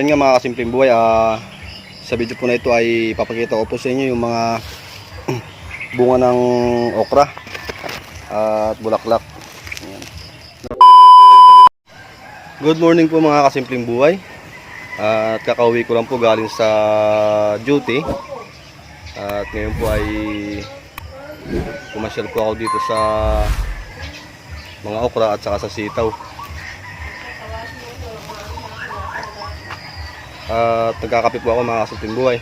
Ayun nga mga kasimpleng buhay, sa video po na ito ay papakita ko po sa inyo yung mga bunga ng okra at bulaklak. Ayan. Good morning po mga kasimpleng buhay. At kakauwi ko lang po galing sa duty. At ngayon po ay pumasyal po ako dito sa mga okra at saka sa sitaw. At nagkakape po ako mga kasimpleng buhay.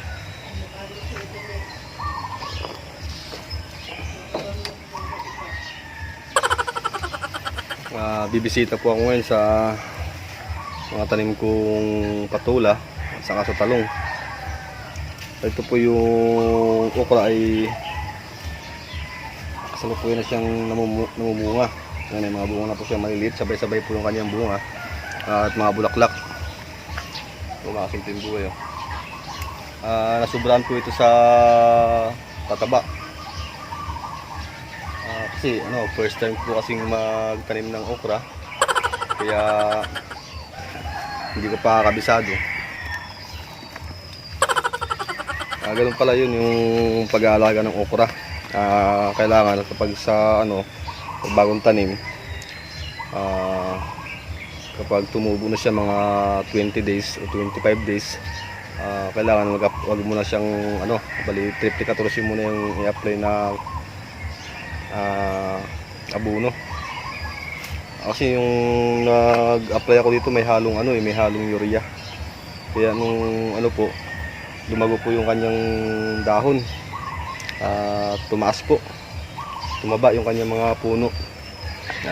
Bibisita po ako ngayon sa mga tanim kong patula at saka sa talong. Ito po yung okra ay kasalukuyan na siyang namumunga. Yan, mga bunga na po siya maliliit, sabay-sabay po yung kanyang bunga at mga bulaklak. Ito mga kasimpleng buhay. Nasubrahan po ito sa pataba. Kasi first time po kasing magtanim ng okra, kaya hindi ko pa kabisado. Ganun pala yun yung pag-aalaga ng okra. Kailangan kapag sa bagong tanim, kapag tumubo na siya mga 20 days o 25 days, kailangan wag muna siyang bali triplicatorsin muna yung i-apply na abono. Kasi yung nag-apply ako dito may halong may halong urea. Kaya nung lumago po yung kanyang dahon. Tumaas po. Tumaba yung kanyang mga puno.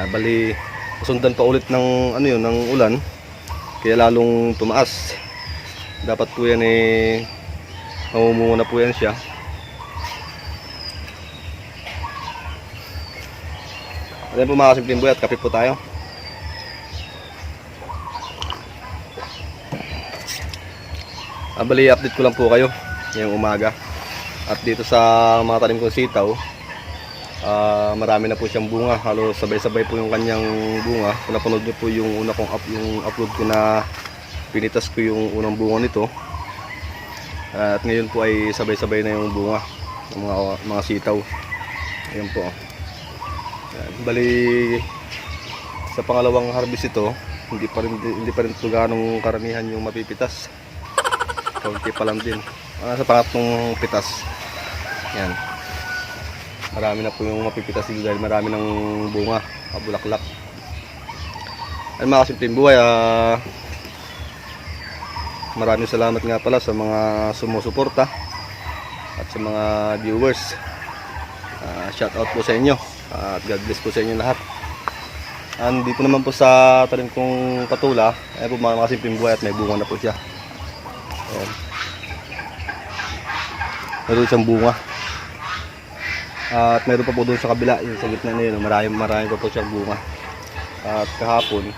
Bali sundan pa ulit ng ng ulan. Kaya lalong tumaas. Dapat po yan mamumunga na po yan siya. Ayan po mga kasimpleng buhay, at kape po tayo. Bali update ko lang po kayo ngayong umaga. At dito sa mga tanim kong sitaw, marami na po siyang bunga. Halos sabay-sabay po yung kanyang bunga. Kung napanood nyo po yung una kong upload ko na pinitas ko yung unang bunga nito. At ngayon po ay sabay-sabay na yung bunga ng mga sitaw. Ayan po. Bali sa pangalawang harvest ito, hindi pa rin ito ganong karamihan yung mapipitas. Kaunti pa lang din. Sa pangatlong pitas, yan, marami na po yung mapipitas dito dahil marami ng bunga, bulaklak. Ay mga kasimpleng buhay, maraming salamat nga pala sa mga sumusuporta at sa mga viewers. Shout out po sa inyo. At God bless po sa inyo lahat. Dito naman po sa tanim kong patula, ay po mga kasimpleng buhay, at may bunga na po siya. Ayan. Meron siyang bunga. At meron pa po doon sa kabila, yung sa gitna na yun, marami pa po siyang bunga. At kahapon,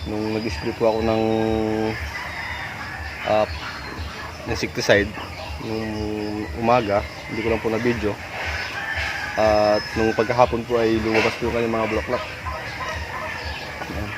nung nag-spray po ako ng insecticide nung umaga, hindi ko lang po na video. At nung pagkahapon po ay lumabas po yung kanyang mga bulaklak. Ayan.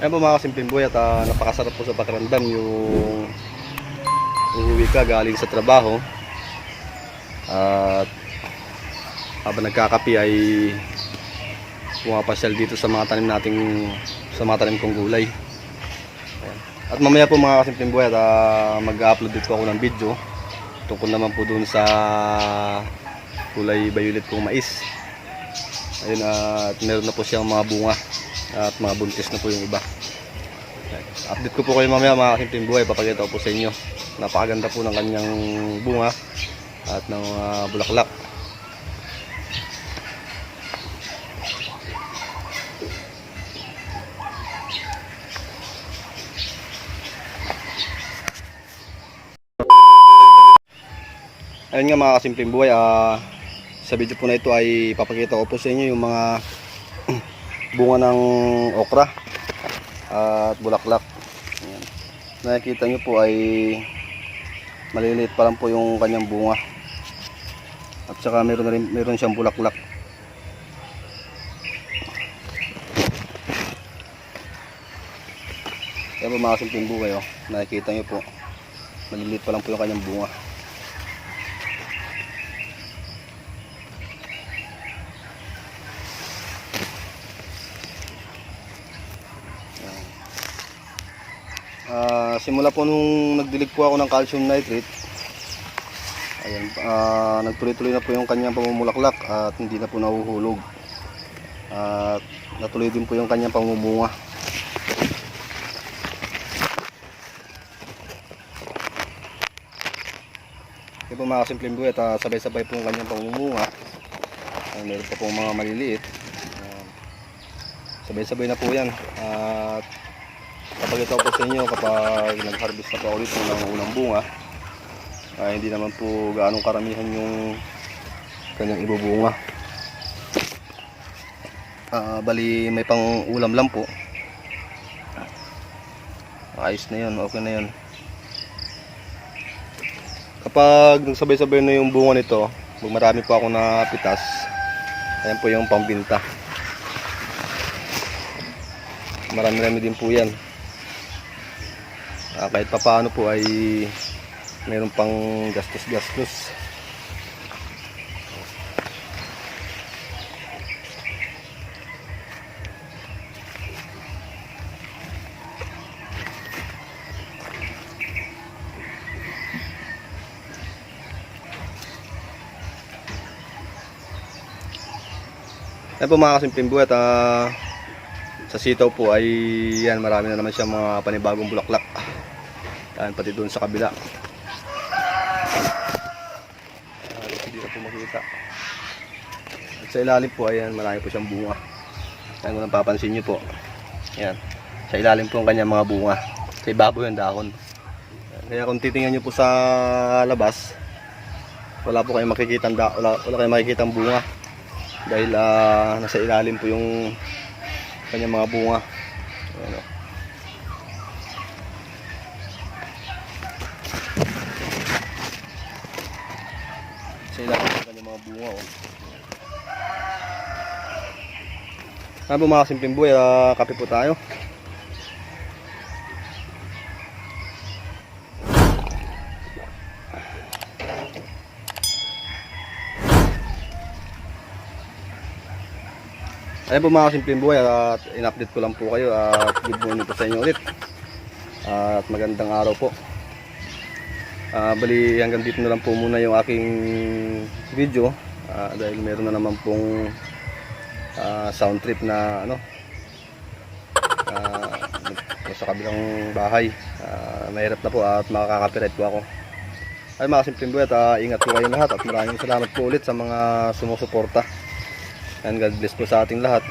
Ayan po mga kasimpleng buhay, at napakasarap po sa pakiramdam yung uuwi ka galing sa trabaho. At habang nagkakapi ay pumapasyal dito sa mga tanim kong gulay. Ayan. At mamaya po mga kasimpleng buhay, mag-upload dito ako ng video tungkol naman po dun sa kulay violet kong mais. Ayun, at meron na po siyang mga bunga at mga buntis na po yung iba. Ayan. Update ko po kayo mamaya mga kasimpleng buhay, papakita ko po sa inyo. Napakaganda po ng kanyang bunga at ng bulaklak. Ayun nga mga kasimpleng buhay, sa video po na ito ay papakita ko po sa inyo yung mga bunga ng okra at bulaklak. nakikita nyo po ay maliliit pa lang po yung kanyang bunga. At saka meron siyang bulaklak. Kaya po mga kasimpleng buhay, oh, nakikita nyo po maliliit pa lang po yung kanyang bunga. Simula po nung nagdilig po ako ng calcium nitrate, ayan, nagtuloy-tuloy na po yung kanyang pamumulaklak at hindi na po nahuhulog. At natuloy din po yung kanyang pamumunga. Kaya po mga kasimpleng buhay, sabay-sabay po yung kanyang pamumunga. Meron pa po mga maliliit. Sabay-sabay na po yan. At kapag ito po sa inyo, kapag nag-harvest na po ako dito ng unang bunga, hindi naman po gaanong karamihan yung kanyang ibubunga. Bali may pang ulam lang po. Ayos na yun, okay na yun. Kapag nagsabay-sabay na yung bunga nito, marami po ako na pitas, ayan po yung pambinta. Marami-rami din po yan. Kahit papaano po ay mayroon pang gastos-gastos. Ayan po mga kasimpleng buhay, sa sitaw po ay yan, marami na naman siyang mga panibagong bulaklak. Pati doon sa kabila. Hindi na po makita. At sa ilalim po, ayan, marami po siyang bunga. Ayan, kung napapansin nyo po. Ayan, sa ilalim po ang kanyang mga bunga. Sa ibabaw yung dahon. Kaya kung titingnan nyo po sa labas, wala po kayong makikitang wala kayong makikitang bunga. Dahil nasa ilalim po yung kanyang mga bunga. Ayan, sa ilalim ng kanyang mga bunga, oh. Ano po mga kasimpleng buhay, kape po tayo. Ayan po mga kasimpleng buhay, at in-update ko lang po kayo at good morning po sa inyo ulit. At magandang araw po. Bali hanggang dito na lang po muna yung aking video, dahil meron na naman pong sound trip na sa kabilang bahay. Mahirap na po at makaka-copyright po ako. Ay mga simpleng buhay, ingat po kayo lahat at maraming salamat po ulit sa mga sumusuporta, and God bless po sa ating lahat.